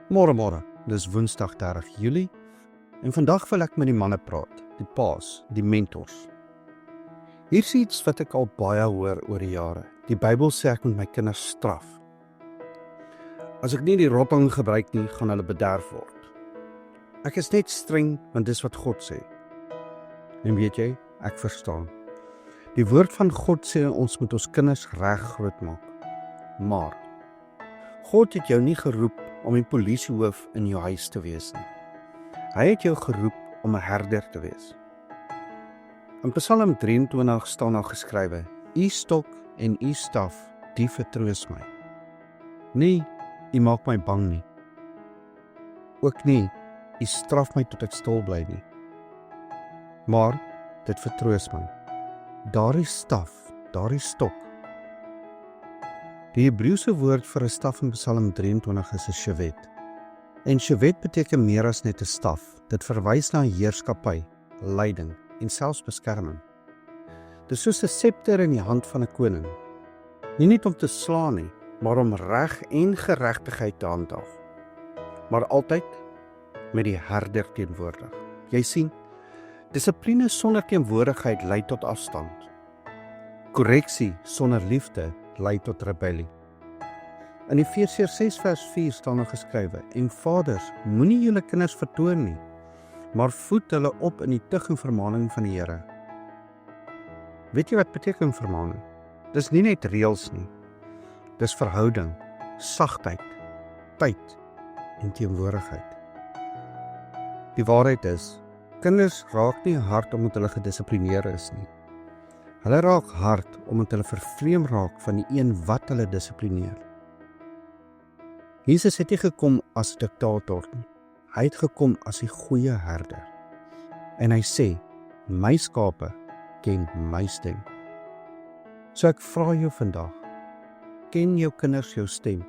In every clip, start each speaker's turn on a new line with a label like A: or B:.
A: Môre, dis Woensdag 30 Julie en vandag wil ek met die manne praat, die paas, die mentors. Hier is iets wat ek al baie hoor oor die jare. Die Bybel sê ek moet my kinders straf. As ek nie die rotting gebruik nie, gaan hulle bederf word. Ek is net streng, want dis wat God sê. En weet jy, ek verstaan. Die woord van God sê ons moet ons kinders reg grootmaak. Maar God het jou nie geroep om die polisiehoof in jou huis te wees nie. Hy het jou geroep om 'n herder te wees. In Psalm 23 staan daar geskrywe: U stok en u staf, die vertroos my. Nee, u maak my bang nie. Ook nie, u straf my tot ek stil bly nie. Maar dit vertroos my. Daardie staf, daardie stok. Die Hebreëse woord vir 'n staf in Psalm 23 is 'n shevet. En shevet beteken meer as net 'n staf. Dit verwys na heerskappy, leiding en selfs beskerming. Dit is soos 'n scepter in die hand van 'n koning. Nie net om te slaan nie, maar om reg en geregtigheid te handhaaf. Maar altyd met die herder teenwoordig. Jy sien, dissipline sonder teenwoordigheid lei tot afstand. Korreksie sonder liefde lei tot rebellie. In Efesiërs 6 vers 4 staan daar geskrywe: En vaders, moenie julle kinders vertoon nie, maar voed hulle op in die tug en vermaning van die Here. Weet jy wat beteken vermaning? Dis nie net reëls nie. Dis verhouding, sagtheid, tyd en teenwoordigheid. Die waarheid is, kinders raak nie hard omdat hulle gedissiplineer is nie. Hulle raak hard omdat hulle vervreem raak van die een wat hulle dissiplineer. Jesus het nie gekom as diktator nie. Hy het gekom as die goeie herder. En hy sê, my skape ken my stem. So ek vra jou vandag, ken jou kinders jou stem?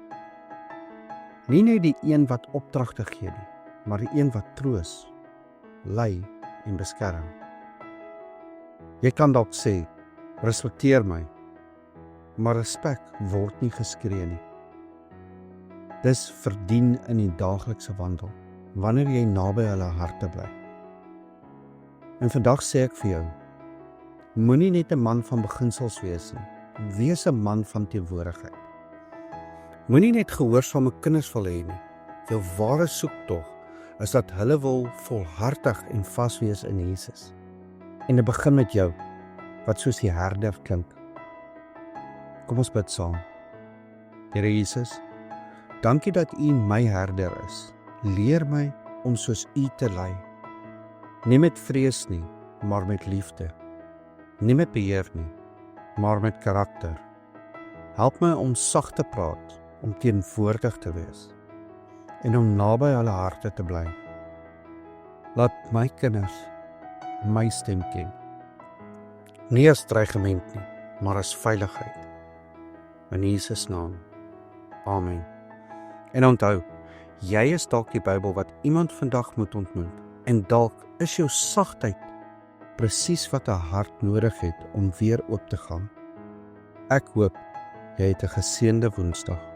A: Nie net die een wat opdragte gee nie, maar die een wat troos, lei en beskerm. Jy kan dalk sê, respekteer my, maar respek word nie geskree nie. Dis verdien in die daaglikse wandel, wanneer jy naby hulle harte bly. En vandag sê ek vir jou, moenie net 'n man van beginsels wees nie, wees 'n man van teenwoordigheid. Moenie net gehoorsame kinders wil hê nie, jou ware soektog is dat hulle wil volhartig en vas wees in Jesus. En dit begin met jou, wat soos die herder klink. Kom ons bid saam. Here Jesus, dankie dat U my herder is. Leer my om soos U te lei. Nie met vrees nie, maar met liefde. Nie met beheer nie, maar met karakter. Help my om sag te praat, om teenwoordig te wees en om naby hulle harte te bly. Laat my kinders my stem ken. Nie as dreigement nie, maar as veiligheid. In Jesus naam. Amen. En onthou, jy is dalk die Bybel wat iemand vandag moet ontmoet. En dalk is jou sagtheid presies wat 'n hart nodig het om weer oop te gaan. Ek hoop jy het 'n geseënde Woensdag.